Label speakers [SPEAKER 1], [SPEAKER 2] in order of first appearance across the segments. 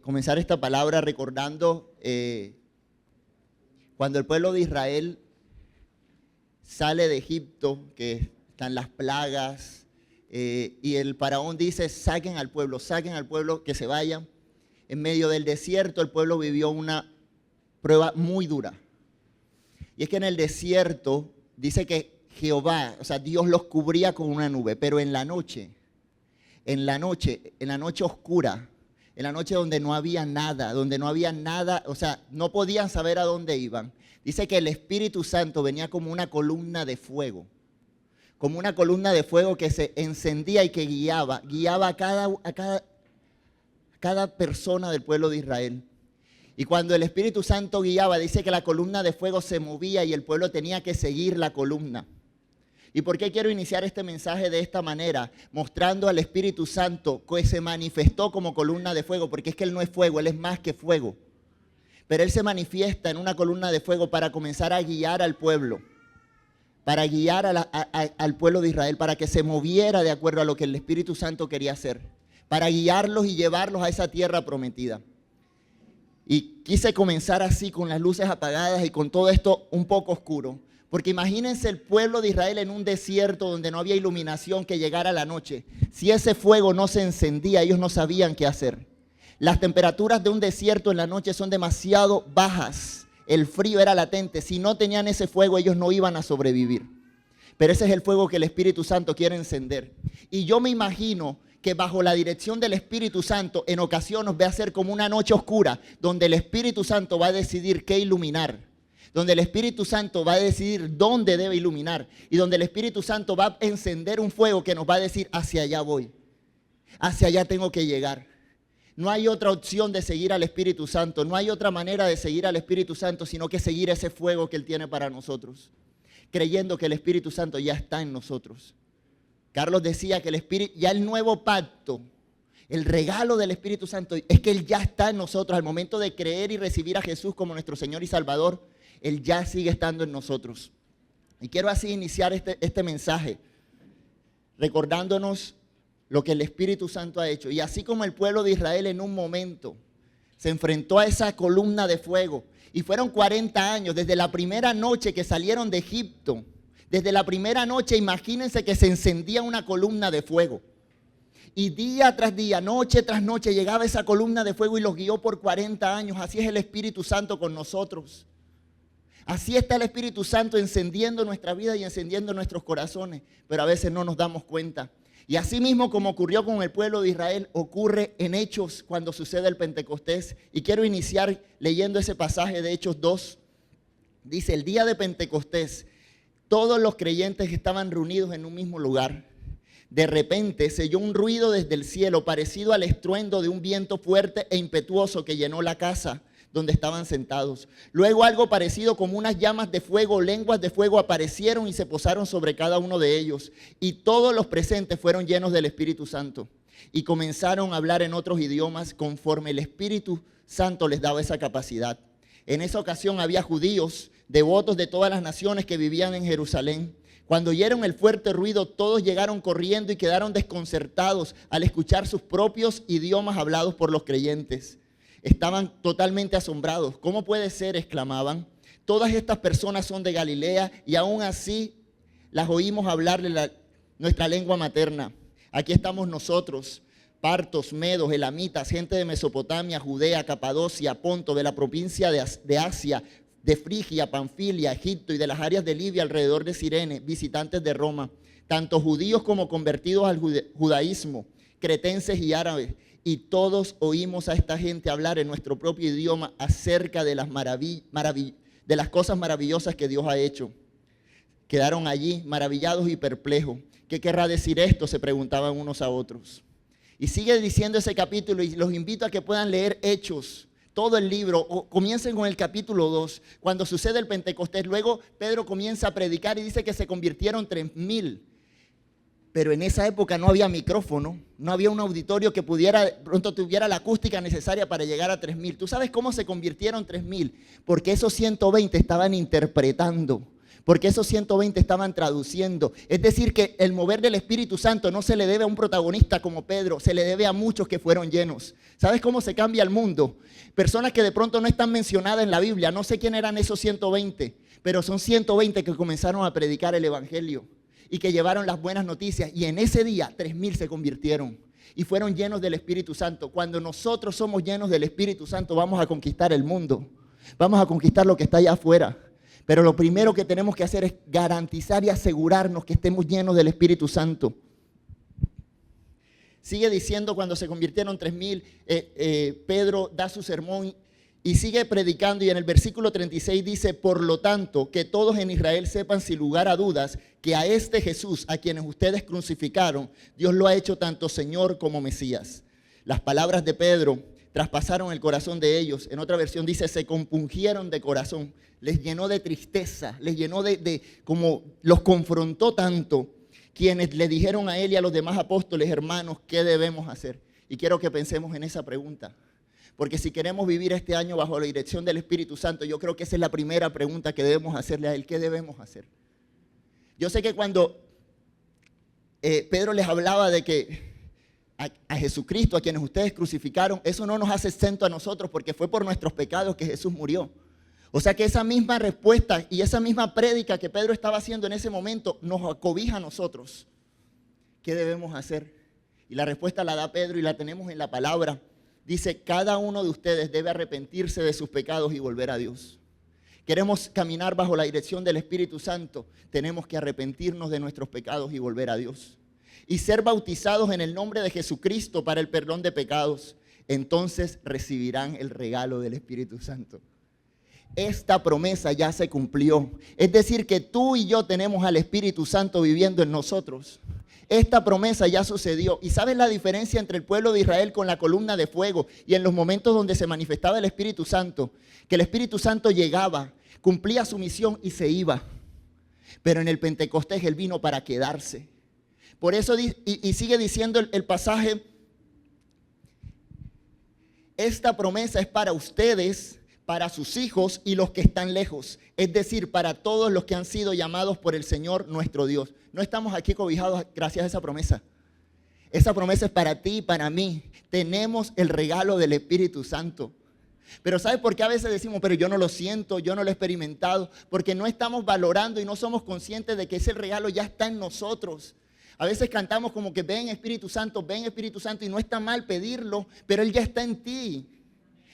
[SPEAKER 1] comenzar esta palabra recordando cuando el pueblo de Israel sale de Egipto, que están las plagas, y el faraón dice, saquen al pueblo, que se vayan. En medio del desierto el pueblo vivió una prueba muy dura. Y es que en el desierto dice que Jehová, o sea, Dios los cubría con una nube, pero en la noche oscura, en la noche donde no había nada, o sea, no podían saber a dónde iban. Dice que el Espíritu Santo venía como una columna de fuego que se encendía y que guiaba a cada persona del pueblo de Israel. Y cuando el Espíritu Santo guiaba, dice que la columna de fuego se movía y el pueblo tenía que seguir la columna. ¿Y por qué quiero iniciar este mensaje de esta manera? Mostrando al Espíritu Santo que se manifestó como columna de fuego, porque es que Él no es fuego, Él es más que fuego. Pero Él se manifiesta en una columna de fuego para comenzar a guiar al pueblo, para guiar al pueblo de Israel, para que se moviera de acuerdo a lo que el Espíritu Santo quería hacer, para guiarlos y llevarlos a esa tierra prometida. Y quise comenzar así, con las luces apagadas y con todo esto un poco oscuro. Porque imagínense el pueblo de Israel en un desierto donde no había iluminación, que llegara la noche. Si ese fuego no se encendía, ellos no sabían qué hacer. Las temperaturas de un desierto en la noche son demasiado bajas. El frío era latente. Si no tenían ese fuego, ellos no iban a sobrevivir. Pero ese es el fuego que el Espíritu Santo quiere encender. Y yo me imagino que bajo la dirección del Espíritu Santo, en ocasiones va a ser como una noche oscura, donde el Espíritu Santo va a decidir qué iluminar, donde el Espíritu Santo va a decidir dónde debe iluminar, y donde el Espíritu Santo va a encender un fuego que nos va a decir, hacia allá voy, hacia allá tengo que llegar. No hay otra opción de seguir al Espíritu Santo, no hay otra manera de seguir al Espíritu Santo, sino que seguir ese fuego que Él tiene para nosotros, creyendo que el Espíritu Santo ya está en nosotros. Carlos decía que el Espíritu, ya el nuevo pacto, el regalo del Espíritu Santo, es que Él ya está en nosotros. Al momento de creer y recibir a Jesús como nuestro Señor y Salvador, Él ya sigue estando en nosotros. Y quiero así iniciar este mensaje, recordándonos lo que el Espíritu Santo ha hecho. Y así como el pueblo de Israel en un momento se enfrentó a esa columna de fuego, y fueron 40 años, desde la primera noche que salieron de Egipto, desde la primera noche, imagínense que se encendía una columna de fuego. Y día tras día, noche tras noche, llegaba esa columna de fuego y los guió por 40 años. Así es el Espíritu Santo con nosotros. Así está el Espíritu Santo encendiendo nuestra vida y encendiendo nuestros corazones. Pero a veces no nos damos cuenta. Y así mismo como ocurrió con el pueblo de Israel, ocurre en Hechos cuando sucede el Pentecostés. Y quiero iniciar leyendo ese pasaje de Hechos 2. Dice, el día de Pentecostés, todos los creyentes estaban reunidos en un mismo lugar. De repente se oyó un ruido desde el cielo parecido al estruendo de un viento fuerte e impetuoso que llenó la casa donde estaban sentados. Luego algo parecido como unas llamas de fuego, lenguas de fuego aparecieron y se posaron sobre cada uno de ellos. Y todos los presentes fueron llenos del Espíritu Santo y comenzaron a hablar en otros idiomas conforme el Espíritu Santo les daba esa capacidad. En esa ocasión había judíos, devotos de todas las naciones que vivían en Jerusalén. Cuando oyeron el fuerte ruido, todos llegaron corriendo y quedaron desconcertados al escuchar sus propios idiomas hablados por los creyentes. Estaban totalmente asombrados. ¿Cómo puede ser?, exclamaban. Todas estas personas son de Galilea y aún así las oímos hablarle nuestra lengua materna. Aquí estamos nosotros, partos, medos, elamitas, gente de Mesopotamia, Judea, Capadocia, Ponto, de la provincia de Asia, de Frigia, Panfilia, Egipto y de las áreas de Libia alrededor de Cirene, visitantes de Roma, tanto judíos como convertidos al judaísmo, cretenses y árabes, y todos oímos a esta gente hablar en nuestro propio idioma acerca de las cosas maravillosas que Dios ha hecho. Quedaron allí maravillados y perplejos. ¿Qué querrá decir esto?, se preguntaban unos a otros. Y sigue diciendo ese capítulo, y los invito a que puedan leer Hechos, todo el libro, o comiencen con el capítulo 2, cuando sucede el Pentecostés. Luego Pedro comienza a predicar y dice que se convirtieron 3,000. Pero en esa época no había micrófono, no había un auditorio que pronto tuviera la acústica necesaria para llegar a 3,000. ¿Tú sabes cómo se convirtieron 3,000? Porque esos 120 estaban interpretando. porque esos 120 estaban traduciendo. Es decir, que el mover del Espíritu Santo no se le debe a un protagonista como Pedro, se le debe a muchos que fueron llenos. ¿Sabes cómo se cambia el mundo? Personas que de pronto no están mencionadas en la Biblia, no sé quién eran esos 120, pero son 120 que comenzaron a predicar el Evangelio y que llevaron las buenas noticias, y en ese día 3,000 se convirtieron y fueron llenos del Espíritu Santo. Cuando nosotros somos llenos del Espíritu Santo, vamos a conquistar el mundo, vamos a conquistar lo que está allá afuera. Pero lo primero que tenemos que hacer es garantizar y asegurarnos que estemos llenos del Espíritu Santo. Sigue diciendo, cuando se convirtieron 3,000, Pedro da su sermón y sigue predicando, y en el versículo 36 dice: por lo tanto, que todos en Israel sepan sin lugar a dudas que a este Jesús, a quienes ustedes crucificaron, Dios lo ha hecho tanto Señor como Mesías. Las palabras de Pedro traspasaron el corazón de ellos. En otra versión dice: se compungieron de corazón. Les llenó de tristeza, les llenó como los confrontó tanto, quienes le dijeron a él y a los demás apóstoles: hermanos, ¿qué debemos hacer? Y quiero que pensemos en esa pregunta, porque si queremos vivir este año bajo la dirección del Espíritu Santo, yo creo que esa es la primera pregunta que debemos hacerle a él: ¿qué debemos hacer? Yo sé que cuando Pedro les hablaba de que a Jesucristo, a quienes ustedes crucificaron, eso no nos hace exento a nosotros, porque fue por nuestros pecados que Jesús murió. O sea que esa misma respuesta y esa misma prédica que Pedro estaba haciendo en ese momento nos acobija a nosotros. ¿Qué debemos hacer? Y la respuesta la da Pedro y la tenemos en la palabra. Dice: cada uno de ustedes debe arrepentirse de sus pecados y volver a Dios. Queremos caminar bajo la dirección del Espíritu Santo, tenemos que arrepentirnos de nuestros pecados y volver a Dios. Y ser bautizados en el nombre de Jesucristo para el perdón de pecados. Entonces recibirán el regalo del Espíritu Santo. Esta promesa ya se cumplió. Es decir, que tú y yo tenemos al Espíritu Santo viviendo en nosotros. Esta promesa ya sucedió. ¿Y sabes la diferencia entre el pueblo de Israel con la columna de fuego y en los momentos donde se manifestaba el Espíritu Santo? Que el Espíritu Santo llegaba, cumplía su misión y se iba. Pero en el Pentecostés Él vino para quedarse. Por eso, y sigue diciendo el pasaje: esta promesa es para ustedes, para sus hijos y los que están lejos, es decir, para todos los que han sido llamados por el Señor nuestro Dios. No estamos aquí cobijados gracias a esa promesa. Esa promesa es para ti y para mí. Tenemos el regalo del Espíritu Santo. Pero ¿sabes por qué a veces decimos: pero yo no lo siento, yo no lo he experimentado? Porque no estamos valorando y no somos conscientes de que ese regalo ya está en nosotros. A veces cantamos como que ven Espíritu Santo, y no está mal pedirlo, pero Él ya está en ti.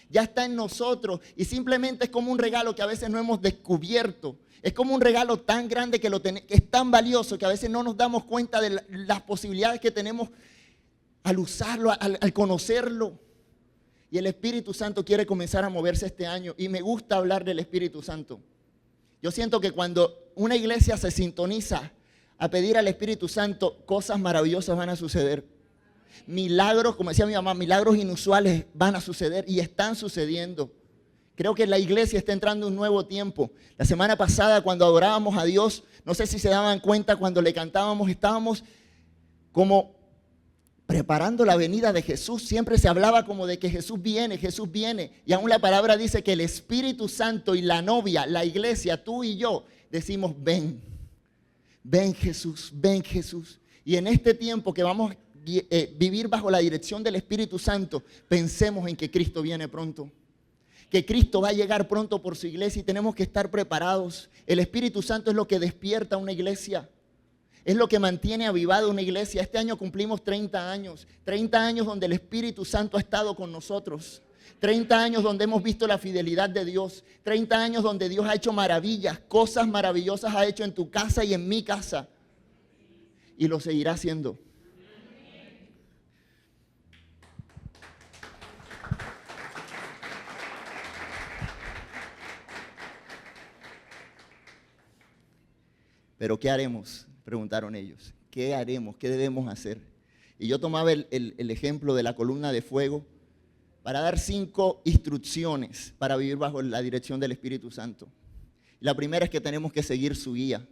[SPEAKER 1] Ya está en nosotros, y simplemente es como un regalo que a veces no hemos descubierto. Es como un regalo tan grande que es tan valioso que a veces no nos damos cuenta de las posibilidades que tenemos al usarlo, al conocerlo. Y el Espíritu Santo quiere comenzar a moverse este año, y me gusta hablar del Espíritu Santo. Yo siento que cuando una iglesia se sintoniza a pedir al Espíritu Santo, cosas maravillosas van a suceder. Milagros, como decía mi mamá, milagros inusuales van a suceder y están sucediendo. Creo que la iglesia está entrando en un nuevo tiempo. La semana pasada, cuando adorábamos a Dios, no sé si se daban cuenta, cuando le cantábamos, estábamos como preparando la venida de Jesús. Siempre se hablaba como de que Jesús viene, Jesús viene. Y aún la palabra dice que el Espíritu Santo y la novia, la iglesia, tú y yo, decimos: ven, ven Jesús, ven Jesús. Y en este tiempo que vamos a vivir bajo la dirección del Espíritu Santo, pensemos en que Cristo viene pronto, que Cristo va a llegar pronto por su iglesia, y tenemos que estar preparados. El Espíritu Santo es lo que despierta una iglesia, es lo que mantiene avivada una iglesia. Este año cumplimos 30 años donde el Espíritu Santo ha estado con nosotros, 30 años donde hemos visto la fidelidad de Dios, 30 años donde Dios ha hecho maravillas, cosas maravillosas ha hecho en tu casa y en mi casa, y lo seguirá haciendo. Pero ¿qué haremos?, preguntaron ellos. ¿Qué haremos? ¿Qué debemos hacer? Y yo tomaba el ejemplo de la columna de fuego para dar 5 instrucciones para vivir bajo la dirección del Espíritu Santo. La primera es que tenemos que seguir su guía.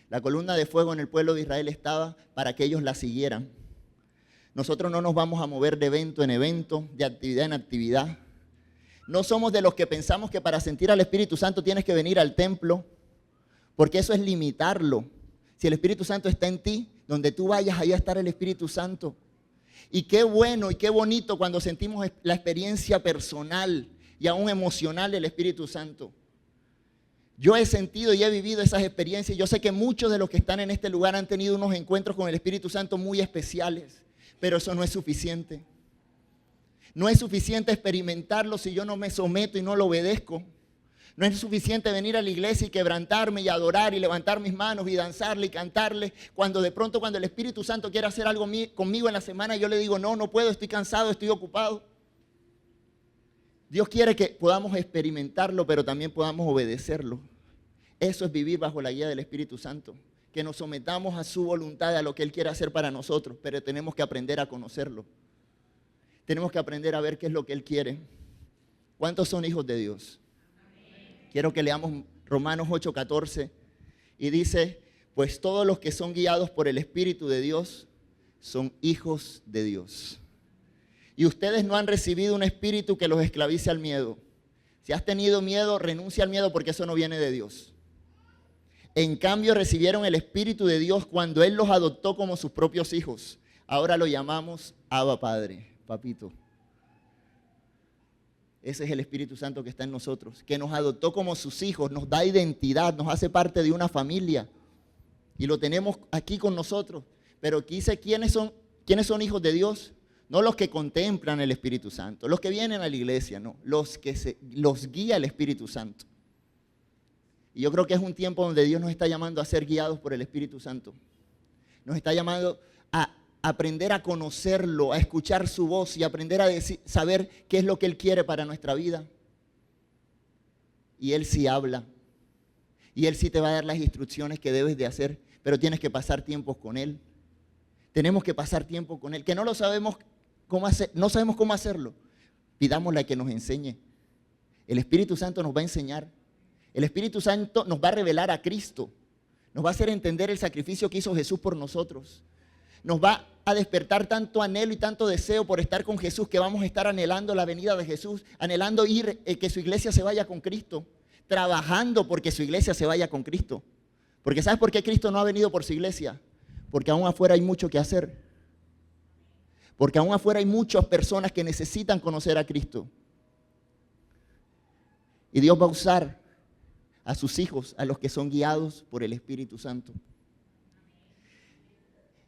[SPEAKER 1] La columna de fuego en el pueblo de Israel estaba para que ellos la siguieran. Nosotros no nos vamos a mover de evento en evento, de actividad en actividad. No somos de los que pensamos que para sentir al Espíritu Santo tienes que venir al templo, porque eso es limitarlo. Si el Espíritu Santo está en ti, donde tú vayas, ahí va a estar el Espíritu Santo. Y qué bueno y qué bonito cuando sentimos la experiencia personal y aún emocional del Espíritu Santo. Yo he sentido y he vivido esas experiencias. Yo sé que muchos de los que están en este lugar han tenido unos encuentros con el Espíritu Santo muy especiales, pero eso no es suficiente. No es suficiente experimentarlo si yo no me someto y no lo obedezco. No es suficiente venir a la iglesia y quebrantarme y adorar y levantar mis manos y danzarle y cantarle. Cuando de pronto, cuando el Espíritu Santo quiere hacer algo conmigo en la semana, yo le digo, no puedo, estoy cansado, estoy ocupado. Dios quiere que podamos experimentarlo, pero también podamos obedecerlo. Eso es vivir bajo la guía del Espíritu Santo. Que nos sometamos a su voluntad, a lo que Él quiere hacer para nosotros, pero tenemos que aprender a conocerlo. Tenemos que aprender a ver qué es lo que Él quiere. ¿Cuántos son hijos de Dios? Quiero que leamos Romanos 8:14 y dice, pues todos los que son guiados por el Espíritu de Dios son hijos de Dios. Y ustedes no han recibido un espíritu que los esclavice al miedo. Si has tenido miedo, renuncia al miedo porque eso no viene de Dios. En cambio recibieron el Espíritu de Dios cuando Él los adoptó como sus propios hijos. Ahora lo llamamos Abba Padre, papito. Ese es el Espíritu Santo que está en nosotros, que nos adoptó como sus hijos, nos da identidad, nos hace parte de una familia. Y lo tenemos aquí con nosotros. Pero aquí dice, ¿quiénes son hijos de Dios? No los que contemplan el Espíritu Santo, los que vienen a la iglesia, no. Los que los guía el Espíritu Santo. Y yo creo que es un tiempo donde Dios nos está llamando a ser guiados por el Espíritu Santo. Nos está llamando a aprender a conocerlo, a escuchar su voz y aprender a saber qué es lo que Él quiere para nuestra vida. Y Él sí habla. Y Él sí te va a dar las instrucciones que debes de hacer, pero tienes que pasar tiempos con Él. Tenemos que pasar tiempo con Él, que no lo sabemos cómo hacer, no sabemos cómo hacerlo. Pidámosle a que nos enseñe. El Espíritu Santo nos va a enseñar. El Espíritu Santo nos va a revelar a Cristo. Nos va a hacer entender el sacrificio que hizo Jesús por nosotros. Nos va a despertar tanto anhelo y tanto deseo por estar con Jesús que vamos a estar anhelando la venida de Jesús, anhelando que su iglesia se vaya con Cristo, trabajando porque su iglesia se vaya con Cristo. Porque ¿sabes por qué Cristo no ha venido por su iglesia? Porque aún afuera hay mucho que hacer. Porque aún afuera hay muchas personas que necesitan conocer a Cristo. Y Dios va a usar a sus hijos, a los que son guiados por el Espíritu Santo.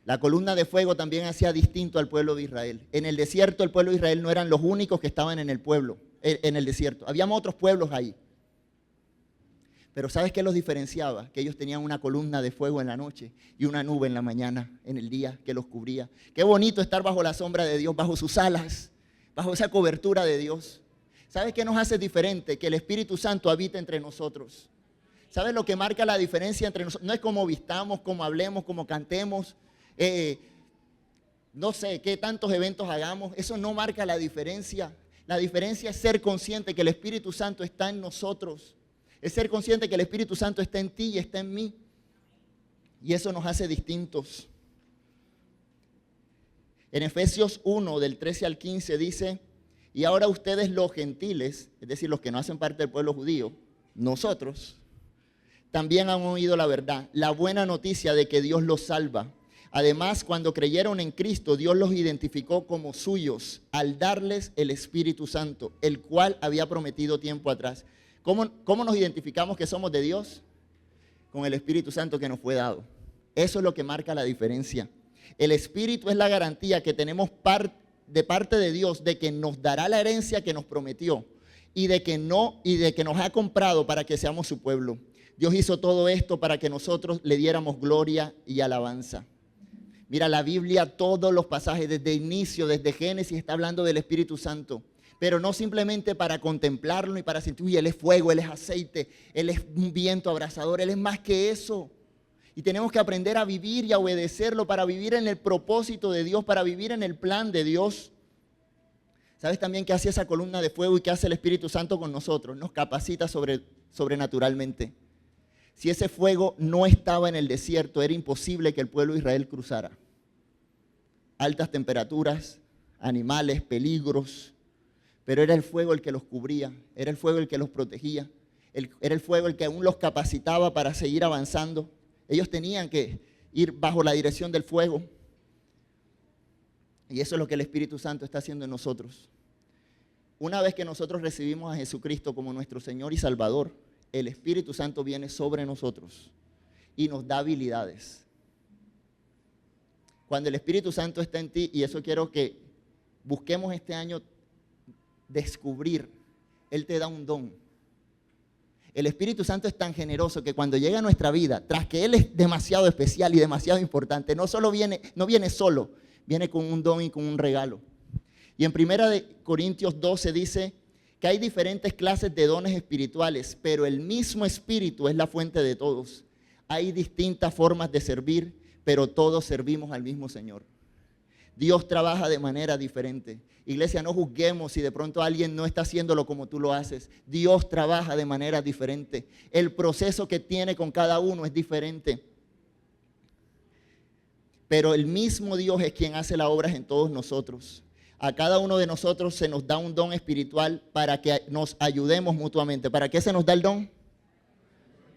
[SPEAKER 1] La columna de fuego también hacía distinto al pueblo de Israel. En el desierto el pueblo de Israel no eran los únicos que estaban en el pueblo, en el desierto. Habíamos otros pueblos ahí. Pero ¿sabes qué los diferenciaba? Que ellos tenían una columna de fuego en la noche y una nube en la mañana, en el día, que los cubría. Qué bonito estar bajo la sombra de Dios, bajo sus alas, bajo esa cobertura de Dios. ¿Sabes qué nos hace diferente? Que el Espíritu Santo habita entre nosotros. ¿Sabes lo que marca la diferencia entre nosotros? No es cómo vistamos, cómo hablemos, cómo cantemos, no sé, qué tantos eventos hagamos. Eso no marca la diferencia. La diferencia es ser consciente que el Espíritu Santo está en nosotros. Es ser consciente que el Espíritu Santo está en ti y está en mí. Y eso nos hace distintos. En Efesios 1, del 13 al 15 dice, y ahora ustedes los gentiles, es decir, los que no hacen parte del pueblo judío, nosotros, también han oído la verdad, la buena noticia de que Dios los salva. Además, cuando creyeron en Cristo, Dios los identificó como suyos al darles el Espíritu Santo, el cual había prometido tiempo atrás. ¿Cómo nos identificamos que somos de Dios? Con el Espíritu Santo que nos fue dado. Eso es lo que marca la diferencia. El Espíritu es la garantía que tenemos de parte de Dios de que nos dará la herencia que nos prometió y de que nos ha comprado para que seamos su pueblo. Dios hizo todo esto para que nosotros le diéramos gloria y alabanza. Mira, la Biblia, todos los pasajes desde inicio, desde Génesis, está hablando del Espíritu Santo. Pero no simplemente para contemplarlo y para sentir, uy, Él es fuego, Él es aceite, Él es un viento abrasador, Él es más que eso. Y tenemos que aprender a vivir y a obedecerlo para vivir en el propósito de Dios, para vivir en el plan de Dios. ¿Sabes también qué hace esa columna de fuego y qué hace el Espíritu Santo con nosotros? Nos capacita sobrenaturalmente. Si ese fuego no estaba en el desierto, era imposible que el pueblo de Israel cruzara. Altas temperaturas, animales, peligros, pero era el fuego el que los cubría, era el fuego el que los protegía. Era el fuego el que aún los capacitaba para seguir avanzando. Ellos tenían que ir bajo la dirección del fuego. Y eso es lo que el Espíritu Santo está haciendo en nosotros. Una vez que nosotros recibimos a Jesucristo como nuestro Señor y Salvador, el Espíritu Santo viene sobre nosotros y nos da habilidades. Cuando el Espíritu Santo está en ti, y eso quiero que busquemos este año descubrir, Él te da un don. El Espíritu Santo es tan generoso que cuando llega a nuestra vida, tras que Él es demasiado especial y demasiado importante, no viene solo, viene con un don y con un regalo. Y en 1 Corintios 12 dice que hay diferentes clases de dones espirituales, pero el mismo Espíritu es la fuente de todos. Hay distintas formas de servir, pero todos servimos al mismo Señor. Dios trabaja de manera diferente. Iglesia, no juzguemos si de pronto alguien no está haciéndolo como tú lo haces. Dios trabaja de manera diferente. El proceso que tiene con cada uno es diferente. Pero el mismo Dios es quien hace las obras en todos nosotros. A cada uno de nosotros se nos da un don espiritual para que nos ayudemos mutuamente. ¿Para qué se nos da el don?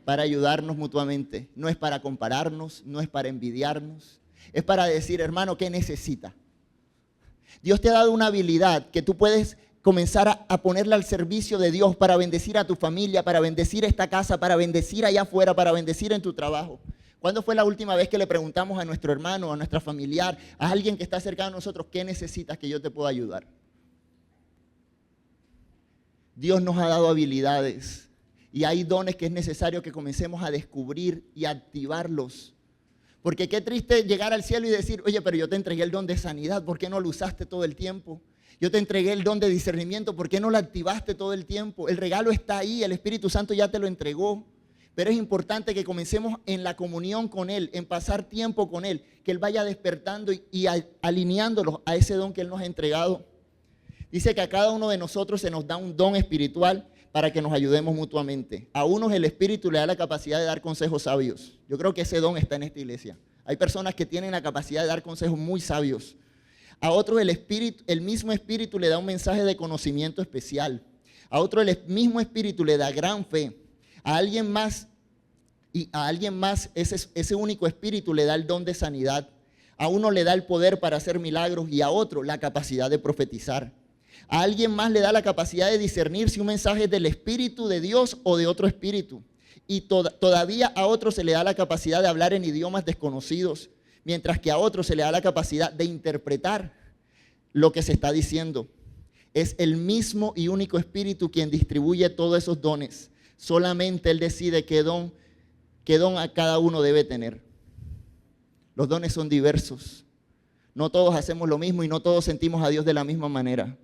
[SPEAKER 1] Para ayudarnos mutuamente. No es para compararnos, no es para envidiarnos. Es para decir, hermano, ¿qué necesita? Dios te ha dado una habilidad que tú puedes comenzar a ponerla al servicio de Dios para bendecir a tu familia, para bendecir esta casa, para bendecir allá afuera, para bendecir en tu trabajo. ¿Cuándo fue la última vez que le preguntamos a nuestro hermano, a nuestra familiar, a alguien que está cerca de nosotros, qué necesitas que yo te pueda ayudar? Dios nos ha dado habilidades y hay dones que es necesario que comencemos a descubrir y a activarlos. Porque qué triste llegar al cielo y decir, oye, pero yo te entregué el don de sanidad, ¿por qué no lo usaste todo el tiempo? Yo te entregué el don de discernimiento, ¿por qué no lo activaste todo el tiempo? El regalo está ahí, el Espíritu Santo ya te lo entregó. Pero es importante que comencemos en la comunión con Él, en pasar tiempo con Él, que Él vaya despertando y alineándolos a ese don que Él nos ha entregado. Dice que a cada uno de nosotros se nos da un don espiritual para que nos ayudemos mutuamente. A unos el Espíritu le da la capacidad de dar consejos sabios. Yo creo que ese don está en esta iglesia. Hay personas que tienen la capacidad de dar consejos muy sabios. A otros el mismo Espíritu le da un mensaje de conocimiento especial. A otro el mismo Espíritu le da gran fe. A alguien más ese único Espíritu le da el don de sanidad. A uno le da el poder para hacer milagros y a otro la capacidad de profetizar. A alguien más le da la capacidad de discernir si un mensaje es del Espíritu de Dios o de otro espíritu. Y todavía a otro se le da la capacidad de hablar en idiomas desconocidos, mientras que a otro se le da la capacidad de interpretar lo que se está diciendo. Es el mismo y único Espíritu quien distribuye todos esos dones. Solamente Él decide qué don a cada uno debe tener. Los dones son diversos. No todos hacemos lo mismo y no todos sentimos a Dios de la misma manera.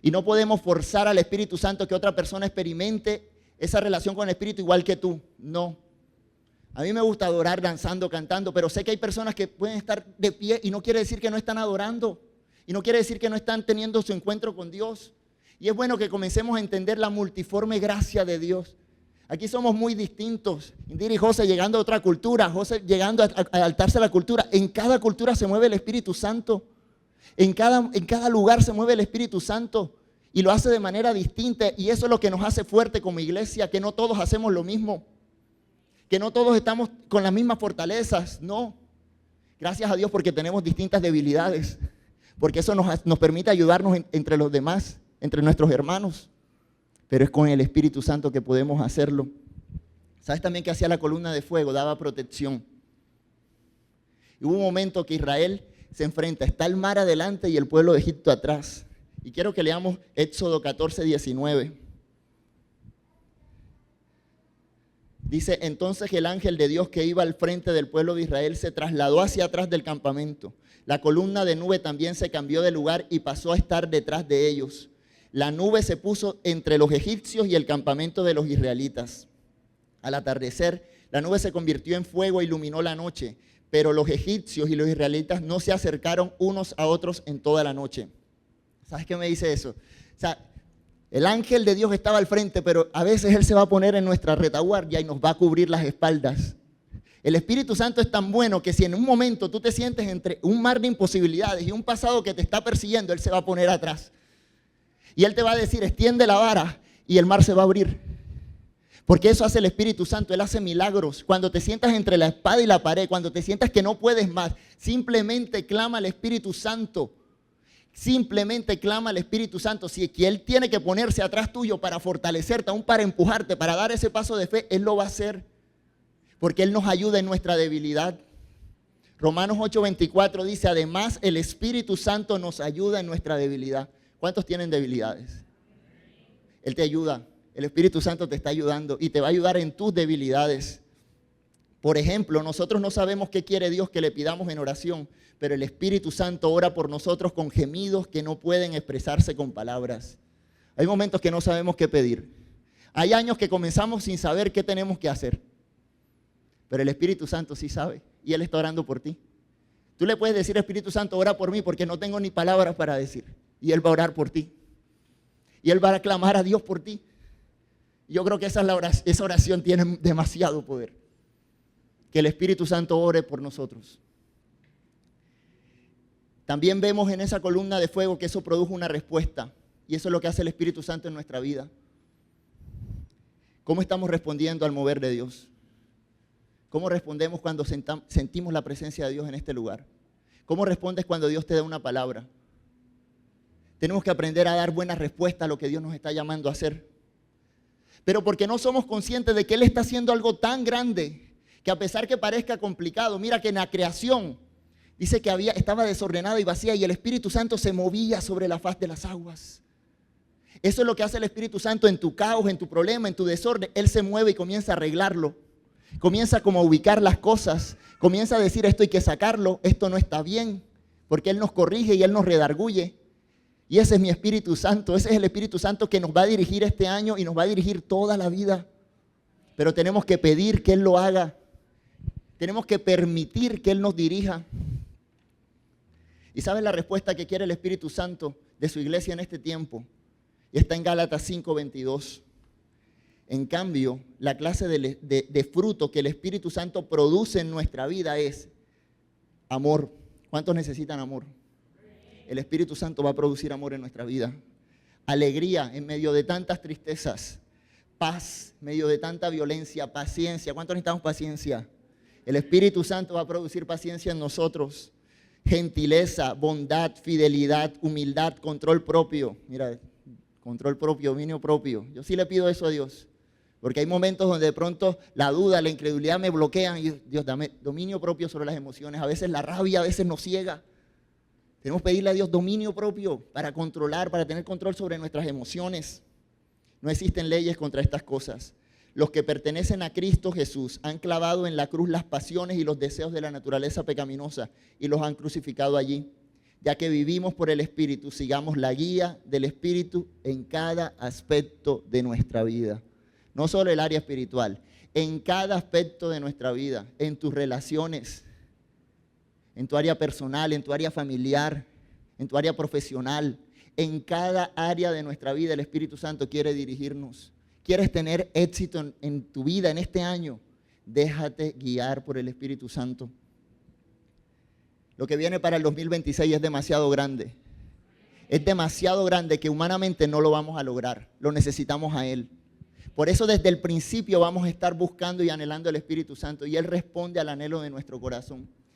[SPEAKER 1] Y no podemos forzar al Espíritu Santo que otra persona experimente esa relación con el Espíritu igual que tú. No. A mí me gusta adorar danzando, cantando, pero sé que hay personas que pueden estar de pie y no quiere decir que no están adorando. Y no quiere decir que no están teniendo su encuentro con Dios. Y es bueno que comencemos a entender la multiforme gracia de Dios. Aquí somos muy distintos. Indira y José llegando a otra cultura, José llegando a adaptarse a la cultura. En cada cultura se mueve el Espíritu Santo. En cada lugar se mueve el Espíritu Santo y lo hace de manera distinta. Y eso es lo que nos hace fuerte como iglesia, que no todos hacemos lo mismo. Que no todos estamos con las mismas fortalezas. No. Gracias a Dios porque tenemos distintas debilidades. Porque eso nos permite ayudarnos entre los demás, entre nuestros hermanos. Pero es con el Espíritu Santo que podemos hacerlo. ¿Sabes también que hacía la columna de fuego? Daba protección. Y hubo un momento que Israel se enfrenta. Está el mar adelante y el pueblo de Egipto atrás. Y quiero que leamos Éxodo 14, 19. Dice, entonces el ángel de Dios que iba al frente del pueblo de Israel se trasladó hacia atrás del campamento. La columna de nube también se cambió de lugar y pasó a estar detrás de ellos. La nube se puso entre los egipcios y el campamento de los israelitas. Al atardecer, la nube se convirtió en fuego e iluminó la noche, pero los egipcios y los israelitas no se acercaron unos a otros en toda la noche. ¿Sabes qué me dice eso? O sea, el ángel de Dios estaba al frente, pero a veces Él se va a poner en nuestra retaguardia y nos va a cubrir las espaldas. El Espíritu Santo es tan bueno que si en un momento tú te sientes entre un mar de imposibilidades y un pasado que te está persiguiendo, Él se va a poner atrás. Y Él te va a decir, extiende la vara y el mar se va a abrir. Porque eso hace el Espíritu Santo, Él hace milagros. Cuando te sientas entre la espada y la pared, cuando te sientas que no puedes más, simplemente clama al Espíritu Santo. Simplemente clama al Espíritu Santo. Si Él tiene que ponerse atrás tuyo para fortalecerte, aún para empujarte, para dar ese paso de fe, Él lo va a hacer. Porque Él nos ayuda en nuestra debilidad. Romanos 8:24 dice, además el Espíritu Santo nos ayuda en nuestra debilidad. ¿Cuántos tienen debilidades? Él te ayuda. El Espíritu Santo te está ayudando y te va a ayudar en tus debilidades. Por ejemplo, nosotros no sabemos qué quiere Dios que le pidamos en oración, pero el Espíritu Santo ora por nosotros con gemidos que no pueden expresarse con palabras. Hay momentos que no sabemos qué pedir. Hay años que comenzamos sin saber qué tenemos que hacer, pero el Espíritu Santo sí sabe y Él está orando por ti. Tú le puedes decir, Espíritu Santo, ora por mí porque no tengo ni palabras para decir. Y Él va a orar por ti. Y Él va a clamar a Dios por ti. Yo creo que esa oración tiene demasiado poder. Que el Espíritu Santo ore por nosotros. También vemos en esa columna de fuego que eso produjo una respuesta. Y eso es lo que hace el Espíritu Santo en nuestra vida. ¿Cómo estamos respondiendo al mover de Dios? ¿Cómo respondemos cuando sentimos la presencia de Dios en este lugar? ¿Cómo respondes cuando Dios te da una palabra? Tenemos que aprender a dar buena respuesta a lo que Dios nos está llamando a hacer. Pero porque no somos conscientes de que Él está haciendo algo tan grande, que a pesar que parezca complicado, mira que en la creación dice que estaba desordenada y vacía y el Espíritu Santo se movía sobre la faz de las aguas. Eso es lo que hace el Espíritu Santo en tu caos, en tu problema, en tu desorden. Él se mueve y comienza a arreglarlo. Comienza como a ubicar las cosas. Comienza a decir, esto hay que sacarlo, esto no está bien. Porque Él nos corrige y Él nos redarguye. Y ese es mi Espíritu Santo. Ese es el Espíritu Santo que nos va a dirigir este año y nos va a dirigir toda la vida. Pero tenemos que pedir que Él lo haga. Tenemos que permitir que Él nos dirija. ¿Y sabes la respuesta que quiere el Espíritu Santo de su iglesia en este tiempo? Y está en Gálatas 5:22. En cambio, la clase de fruto que el Espíritu Santo produce en nuestra vida es amor. ¿Cuántos necesitan amor? El Espíritu Santo va a producir amor en nuestra vida. Alegría en medio de tantas tristezas. Paz en medio de tanta violencia. Paciencia. ¿Cuántos necesitamos paciencia? El Espíritu Santo va a producir paciencia en nosotros. Gentileza, bondad, fidelidad, humildad, control propio. Mira, control propio, dominio propio. Yo sí le pido eso a Dios. Porque hay momentos donde de pronto la duda, la incredulidad me bloquean. Y Dios, dame dominio propio sobre las emociones. A veces la rabia, a veces nos ciega. Tenemos que pedirle a Dios dominio propio para controlar, para tener control sobre nuestras emociones. No existen leyes contra estas cosas. Los que pertenecen a Cristo Jesús han clavado en la cruz las pasiones y los deseos de la naturaleza pecaminosa y los han crucificado allí. Ya que vivimos por el Espíritu, sigamos la guía del Espíritu en cada aspecto de nuestra vida. No solo el área espiritual, en cada aspecto de nuestra vida, en tus relaciones, en tu área personal, en tu área familiar, en tu área profesional, en cada área de nuestra vida el Espíritu Santo quiere dirigirnos. ¿Quieres tener éxito en tu vida en este año? Déjate guiar por el Espíritu Santo. Lo que viene para el 2026 es demasiado grande. Es demasiado grande que humanamente no lo vamos a lograr. Lo necesitamos a Él. Por eso desde el principio vamos a estar buscando y anhelando el Espíritu Santo y Él responde al anhelo de nuestro corazón.